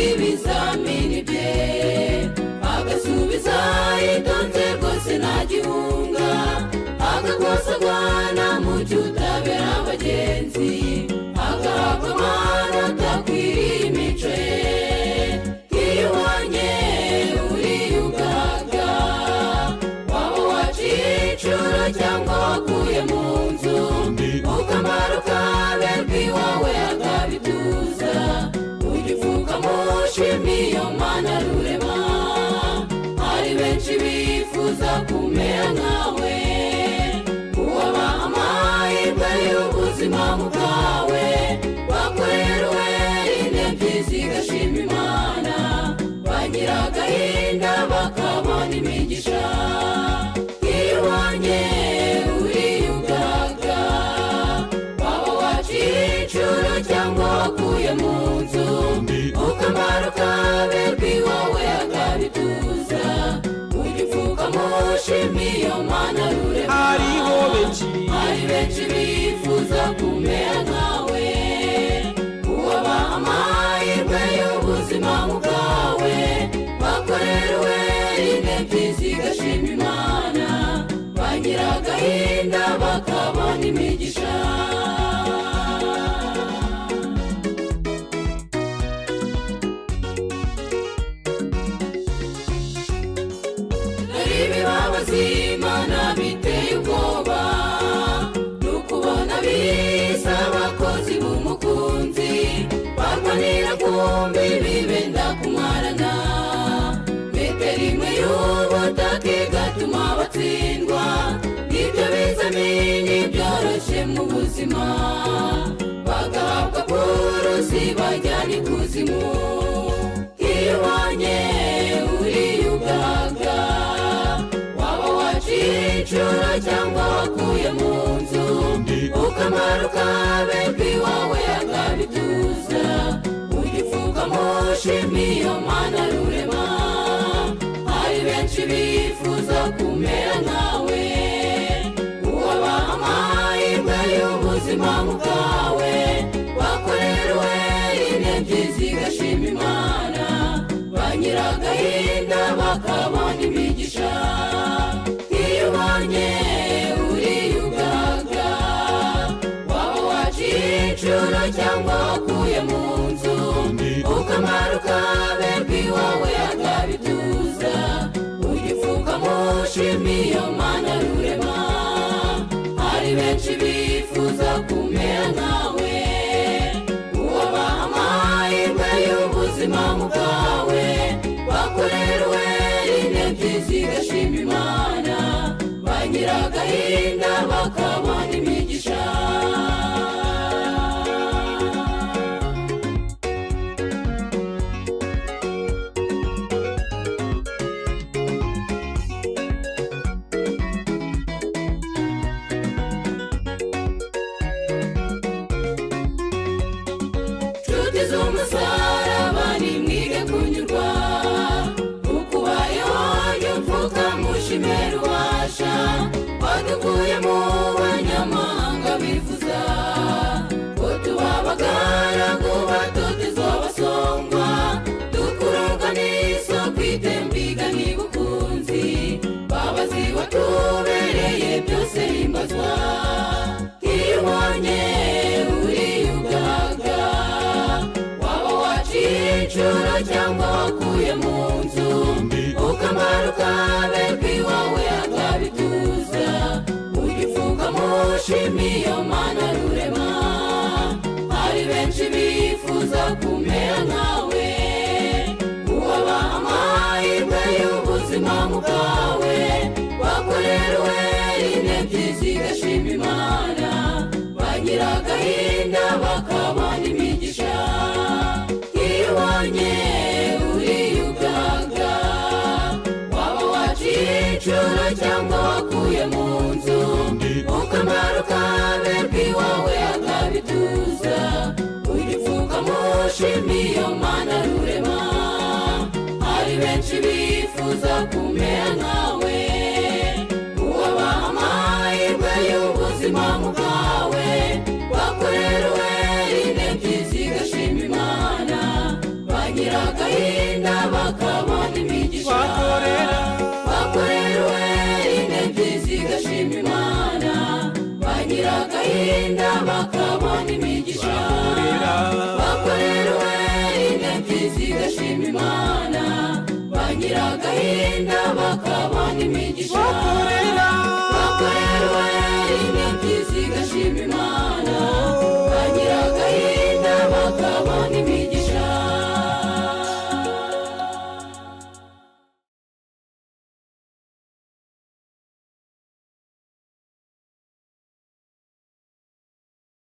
ibizamini bye agasubiza yitonze rwose nta gihunga agakosagwana mu cyutabera abagenzi agahabwa amanota akwiriye imico ye iyo ubonye uriyugaga waba waciye inshuro cyangwa wakuye mu nzu ukamara ukaberwa iwawe akabituza ujya upfuka mushimiye iyo mana rurema hari benshi bifuza kumera nkawe uwabaha amahirwe y'ubuzima bwawe bakorewe intebyi zigashima imana bagira agahinda bakabona imigisha iyo ubonye uriyugaga waba waciye inshuro cyangwa wakuye mu nzu ukamara ukaberwa iwawe akabituza ujya upfuka mushimiye iyo mana rurema hari benshi bifuza kumera nkawe uwabaha amahirwe y'ubuzima bwawe bakorewe intebyi zigashima imana bagira agahinda bakabona imigisha ibibabaza imana biteye ubwoba n'ukubona bisa abakozi b'umukunzi barwanira kumbi bibenda kumarana metero imwe y'ubutaka igatuma batsindwa ibyo bizamini byoroshye mu buzima bagahabwa kurusi bajyana ikuzimu iyo ubonye uriyugaga inshuro cyangwa wakuye mu nzu ukamara ukaberwa iwawe akabituza ujya upfuka mushimiye iyo mana rurema hari benshi bifuza kumera nkawe uwabaha amahirwe y'ubuzima bwawe bakorewe intebyi zigashima imana bagira agahinda bakabona imigisha iyo ubonye uriyugaga waba waciye inshuro cyangwa wakuye mu nzu ukamara ukaberwa iwawe akabituza ujya upfuka mushimiye iyo mana rurema hari benshi bifuza kumera nkawe uwabaha amahirwe y'ubuzima bwawe bakorewe intebyi zigashima imana bagira agahinda bakabona imigisha nshuti z'umusaraba nimwige kunyurwa ukubayeho jya upfuka mushimira ubasha wadukuye mu banyamahanga bifuza ko tuba abagaragu batotezwa basongwa dukururwa n'isoko itembiga n'ibukunzi babazi watubereye byose himbazwa iyo ubonye uriyugaga waba waciye inshuro cyangwa wakuye mu nzu ukamara ukaberwa iwawe akabituza ujya upfuka mushimiye iyo mana rurema hari benshi bifuza kumera nkawe uwabaha amahirwe y'ubuzima bwawe bakorewe intebyi zigashima imana bagira agahinda bakabona imigisha iyo ubonye uriyugaga waba waciye inshuro cyangwa wakuye mu nzu ukamara ukaberwa iwawe akabituza ujya upfuka mushimiye iyo mana rurema hari benshi bifuza kumera nkawe uwabaha amahirwe y'ubuzima bwawe bakorewe intebyi zigashima imana bagira agahinda bakabona imigisha bakorera inebyi zigashima Imana bagira agahinda bakabona imigisha bakorera inebyi zigashima Imana bagira agahinda bakabona imigisha bakorera inebyi zigashima Imana